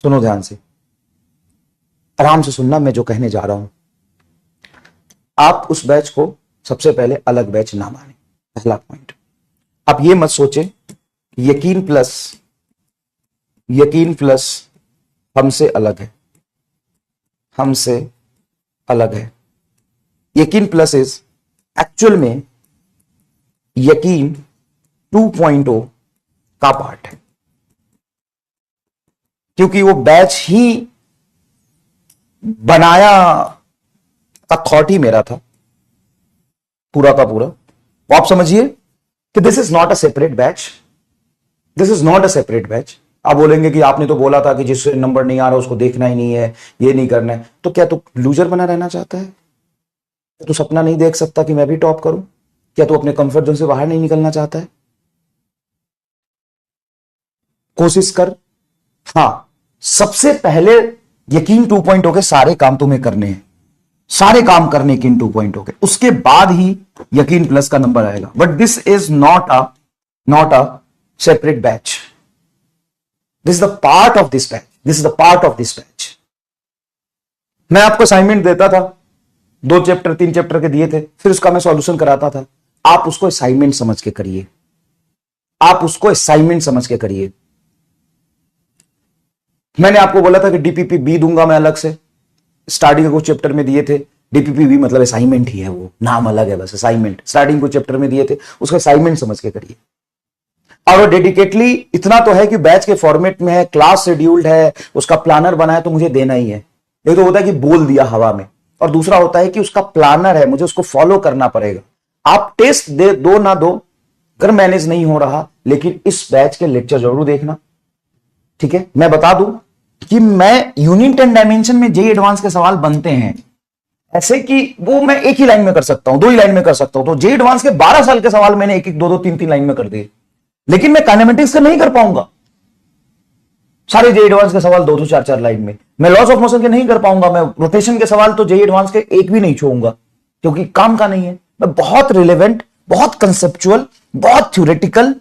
सुनो ध्यान से, आराम से सुनना मैं जो कहने जा रहा हूं। आप उस बैच को सबसे पहले अलग बैच ना माने, पहला पॉइंट। आप ये मत सोचे यकीन प्लस हमसे अलग है, हमसे अलग है। यकीन प्लस इज एक्चुअल में यकीन 2.0 का पार्ट है, क्योंकि वो बैच ही बनाया का थॉट ही मेरा था पूरा का पूरा। तो आप समझिए कि this is not a separate batch, this is not a separate batch. आप बोलेंगे कि आपने तो बोला था कि जिससे नंबर नहीं आ रहा उसको देखना ही नहीं है, ये नहीं करना है। तो क्या तू लूजर बना रहना चाहता है? तू सपना नहीं देख सकता कि मैं भी टॉप करूं? क्या तू अपने कंफर्ट जोन से बाहर नहीं निकलना चाहता है? कोशिश कर। हां, सबसे पहले यकीन 2.0 के सारे काम तुम्हें करने हैं, सारे काम करने यकीन 2.0 के, उसके बाद ही यकीन प्लस का नंबर आएगा। But this is not a separate batch, this is the part of this batch, this is the part of this batch. मैं आपको असाइनमेंट देता था, 2 चैप्टर 3 चैप्टर के दिए थे, फिर उसका मैं सॉल्यूशन कराता था। आप उसको असाइनमेंट समझ के करिए, आप उसको असाइनमेंट समझ के करिए। मैंने आपको बोला था कि डीपीपी बी दूंगा मैं अलग से, स्टार्टिंग के कुछ चैप्टर में दिए थे। डीपीपी बी मतलब असाइनमेंट ही है, वो नाम अलग है बस, असाइनमेंट। स्टार्टिंग कुछ चैप्टर में दिए थे, उसका असाइनमेंट समझ के करिए। और वो डेडिकेटली इतना तो है कि बैच के फॉर्मेट में है, क्लास शेड्यूल्ड है, उसका प्लानर बना है, तो मुझे देना ही है। एक तो होता है कि बोल दिया हवा में, और दूसरा होता है कि उसका प्लानर है, मुझे उसको फॉलो करना पड़ेगा। आप टेस्ट दे दो ना दो, अगर मैनेज नहीं हो रहा, लेकिन इस बैच के लेक्चर जरूर देखना, ठीक है? मैं बता दूं कि मैं यूनिट एंड डायमेंशन में जेईई एडवांस के सवाल बनते हैं ऐसे कि वो मैं एक ही लाइन में कर सकता हूं, 2 ही लाइन में कर सकता हूं। तो जेईई एडवांस के 12 साल के सवाल मैंने 1-1, 2-2, 3-3 लाइन में कर दिए, लेकिन मैं काइनेमेटिक्स का नहीं कर पाऊंगा सारे जेईई एडवांस के सवाल 2-2, 4-4 लाइन में। मैं लॉस ऑफ मोशन के नहीं कर पाऊंगा, मैं रोटेशन के सवाल तो जेईई एडवांस के एक भी नहीं छोड़ूंगा, क्योंकि काम का नहीं है। मैं बहुत रिलेवेंट, बहुत कंसेप्चुअल, बहुत थ्योरेटिकल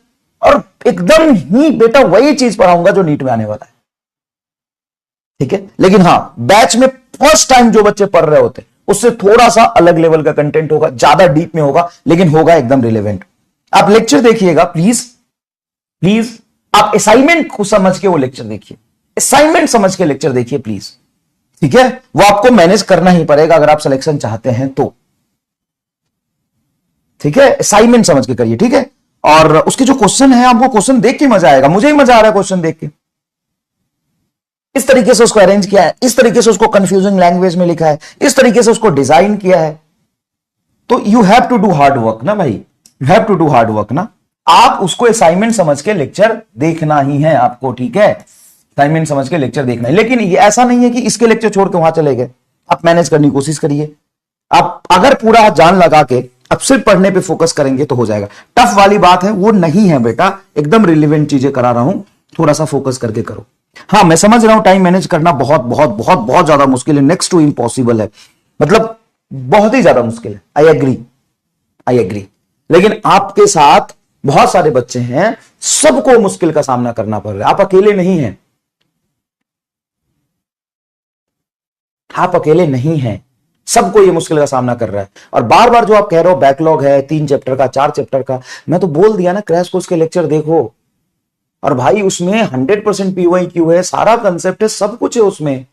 और एकदम ही बेटा वही चीज पढ़ाऊंगा जो नीट में आने वाला है, ठीक है? लेकिन हां, बैच में फर्स्ट टाइम जो बच्चे पढ़ रहे होते उससे थोड़ा सा अलग लेवल का कंटेंट होगा, ज्यादा डीप में होगा, लेकिन होगा एकदम रिलेवेंट। आप लेक्चर देखिएगा प्लीज, प्लीज आप असाइनमेंट को समझ के वो लेक्चर देखिए, असाइनमेंट समझ के लेक्चर देखिए प्लीज, ठीक है? वो आपको मैनेज करना ही पड़ेगा अगर आप सिलेक्शन चाहते हैं तो, ठीक है? असाइनमेंट समझ के करिए, ठीक है? और उसके जो क्वेश्चन है, आपको क्वेश्चन देख के मजा आएगा, मुझे ही मजा आ रहा है क्वेश्चन देख के। इस तरीके से उसको अरेंज किया है, इस तरीके से उसको कंफ्यूजिंग लैंग्वेज में लिखा है, इस तरीके से उसको डिजाइन किया है। तो you have to do hard work ना भाई, you have to do hard work ना। आप उसको असाइनमेंट समझ के लेक्चर देखना ही है आपको, ठीक है? असाइनमेंट समझ के लेक्चर देखना है, लेकिन ये ऐसा नहीं है कि इसके लेक्चर छोड़ के वहां चले गए। आप मैनेज करने की कोशिश करिए। आप अगर पूरा जान लगा के अब सिर्फ पढ़ने पे फोकस करेंगे तो हो जाएगा। टफ वाली बात है वो नहीं है बेटा, एकदम रिलेवेंट चीजें करा रहा हूं, थोड़ा सा फोकस करके करो। हाँ, मैं समझ रहा हूं टाइम मैनेज करना बहुत बहुत बहुत बहुत ज्यादा मुश्किल है, नेक्स्ट टू इम्पॉसिबल है, मतलब बहुत ही ज्यादा मुश्किल है। I agree, I agree. लेकिन आपके साथ बहुत सारे बच्चे हैं, सबको मुश्किल का सामना करना पड़ रहा है, आप अकेले नहीं हैं, आप अकेले नहीं हैं, सबको ये मुश्किल का सामना कर रहा है। और बार बार जो आप कह रहे हो बैकलॉग है 3 चैप्टर का, 4 चैप्टर का, मैं तो बोल दिया ना क्रैश कोर्स के लेक्चर देखो। और भाई उसमें 100% PYQ है, सारा कंसेप्ट है, सब कुछ है उसमें।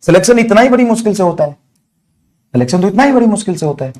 सिलेक्शन इतना ही बड़ी मुश्किल से होता है, सिलेक्शन तो इतना ही बड़ी मुश्किल से होता है।